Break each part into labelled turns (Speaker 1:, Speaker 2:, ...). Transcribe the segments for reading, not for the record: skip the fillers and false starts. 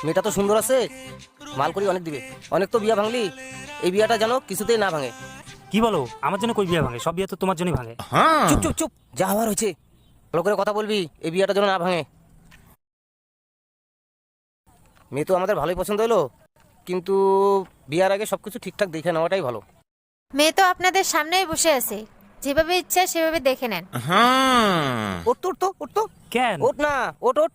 Speaker 1: মেয়েটা তো সুন্দর আছে, মাল করি অনেক দিবে। অনেক তো বিয়া ভাঙলি, এই বিয়াটা যেন কিছুতেই না ভাঙে।
Speaker 2: কি বলো? আমার জন্য কই বিয়া ভাঙে? সব বিয়া তো তোমার জন্যই ভাঙে।
Speaker 1: চুপ চুপ চুপ, যা হওয়ার হয়েছে। ভালো করে কথা বলবি, এই বিয়াটা যেন না ভাঙে। মেয়ে তো আমাদের ভালোই পছন্দ হলো, কিন্তু বিয়ার আগে সবকিছু ঠিকঠাক দেখে নেওয়াটাই ভালো।
Speaker 3: মেয়ে তো আপনাদের সামনেই বসে আছে, যেভাবে ইচ্ছা সেভাবে দেখে নেন।
Speaker 1: ওঠ তো, ওঠ তো, ওঠ তো।
Speaker 2: কেন?
Speaker 1: ওঠ না, ওঠ ওঠ।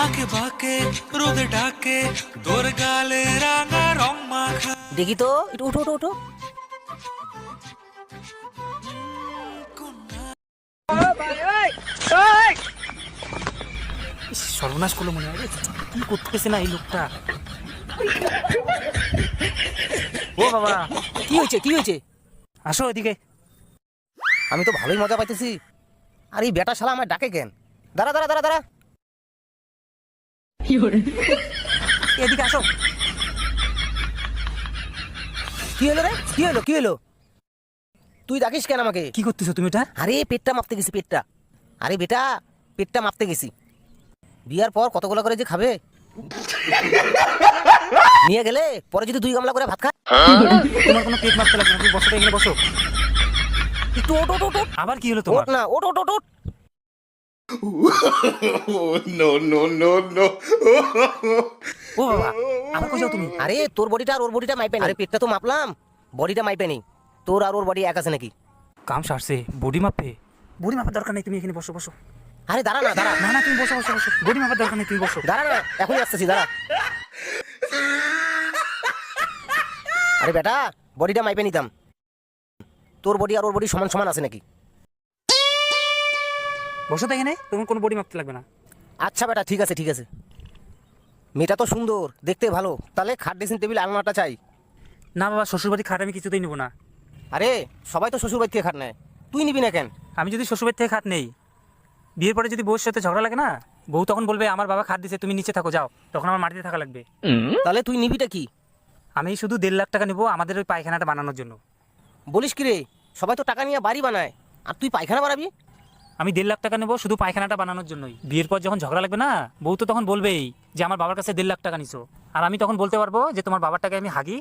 Speaker 4: আঁকে বাঁকে রোদে ডাকে তোর গালে রাঙা রং মাখা।
Speaker 1: দেখি তো, একটু উঠো উঠো উঠো।
Speaker 2: সর্বনাশ করলো মনে হয়। কি করতেছে না এই লোকটা? ও বাবা,
Speaker 1: কি হয়েছে, কি হয়েছে?
Speaker 2: আসো এদিকে।
Speaker 1: আমি তো ভালোই মজা পাইতেছি, আর এই বেটা শালা আমার ডাকে কেন? দাঁড়া দাঁড়া দাঁড়া দাঁড়া।
Speaker 2: এদিকে আসো।
Speaker 1: কি হলো রে, কি হলো, কি হলো? তুই ডাকিস কেন আমাকে?
Speaker 2: কি করতেছো তুমি এটা?
Speaker 1: আরে পেটটা মাপতে গেছি, পেটটা। আরে বেটা, পেটটা মাপতে গেছি। বিয়ার পর কতগুলো করে যে খাবে, নিয়ে গেলে পরে যদি 2 গামলা করে ভাত খা।
Speaker 2: তোমার কোনো পেট মারতে লাগবে না, তুমি বসো তো, এখানে বসো।
Speaker 1: একটু ওট ওট ওট ওট।
Speaker 2: আবার কি হলো তোমার?
Speaker 1: ওট না, ওট ওট ওট ওট।
Speaker 5: No, no, no, no.
Speaker 2: ও বাবা, আবার কই যাও তুমি?
Speaker 1: আরে তোর বডিটা আর ওর বডিটা মাইপে নেই। আরে পেটটা তো মাপলাম, বডিটা মাইপে নেই। তোর আর ওর বডি এক আছে নাকি?
Speaker 2: কাম সারছে, বডি মাপে? বডি মাপার দরকার নেই, তুমি এখানে বসো বসো।
Speaker 1: আরে দাঁড়া না, দাঁড়া
Speaker 2: না না, তুমি বসো বসো বসো, বডি মাপার দরকার নেই, তুমি বসো।
Speaker 1: দাঁড়া না, এখনই আসতেছি, দাঁড়া। আরে বেটা, বডিটা মাইপে নিতাম। তোর বডি আর ওর বডি সমান সমান আছে নাকি?
Speaker 2: বসো তো এখানে, তোমার কোনো বডি মাপতে লাগবে না।
Speaker 1: আচ্ছা বেটা, ঠিক আছে ঠিক আছে। মেয়েটা তো সুন্দর, দেখতে ভালো, তাহলে খাট ড্রেসিং টেবিল আলমাটা চাই।
Speaker 2: না বাবা, শ্বশুরবাড়ি খাট আমি কিছুতেই নেবো না।
Speaker 1: আরে সবাই তো শ্বশুর বাড়ি থেকে খাট নেয়, তুই নিবি না কেন?
Speaker 2: আমি যদি শ্বশুরবাড়ি থেকে খাট নেই, বিয়ের পরে যদি বউর সাথে ঝগড়া লাগে না, বউ তখন বলবে আমার বাবা খাট দিছে, তুমি নিচে থাকো যাও, তখন আমার মাটিতে থাকা লাগবে।
Speaker 1: তাহলে তুই নিবিটা কি?
Speaker 2: আমি শুধু 1.5 লাখ টাকা নেবো আমাদের ওই পায়খানাটা বানানোর জন্য।
Speaker 1: বলিস কি রে, সবাই তো টাকা নিয়ে বাড়ি বানায়, আর তুই পায়খানা বানাবি?
Speaker 2: আমি 1.5 লাখ টাকা নেবো শুধু পায়খানাটা বানানোর জন্যই। বিয়ের পর যখন ঝগড়া লাগবে না, বউ তো তখন বলবেই যে আমার বাবার কাছে 1.5 লাখ টাকা নিছো, আর আমি তখন বলতে পারবো যে তোমার বাবার টাকায় আমি হাগি।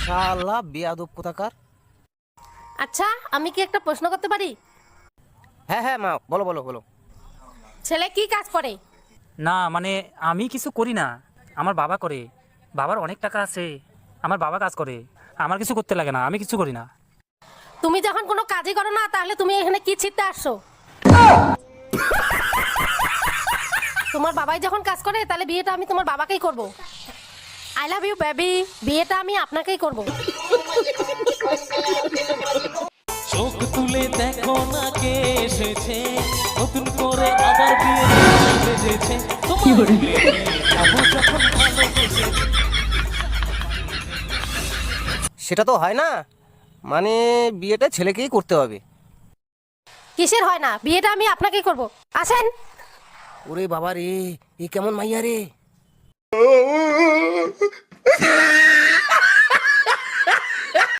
Speaker 1: শালা বেয়াদব কোথাকার।
Speaker 6: আচ্ছা, আমি কি একটা প্রশ্ন করতে পারি?
Speaker 1: হ্যাঁ হ্যাঁ মা, বলো বলো বলো।
Speaker 6: ছেলে কি কাজ করে?
Speaker 2: না মানে আমি কিছু করি না, আমার বাবা করে। বাবার অনেক টাকা আছে, আমার বাবা কাজ করে, আমার কিছু করতে লাগে না, আমি কিছু করি না।
Speaker 6: তুমি যখন কোনো কাজই করো না, তাহলে তুমি এখানে কি ছিটতে আসছো? তোমার বাবাই যখন কাজ করে, তাহলে বিয়েটা আমি তোমার বাবাকেই করব। আই লাভ ইউ বেবি, বিয়েটা আমি আপনাকেই করব।
Speaker 4: চোখ তুলে দেখো না কে এসেছে, নতুন করে আবার বিয়ে বেজেছে।
Speaker 1: সেটা তো হয় না, মানে বিয়েটা ছেলেকেই করতে হবে।
Speaker 6: কিসের হয় না? বিয়েটা আমি আপনাকেই করব। আসেন।
Speaker 1: ওরে বাবা রে, এ কেমন মাইয়া রে।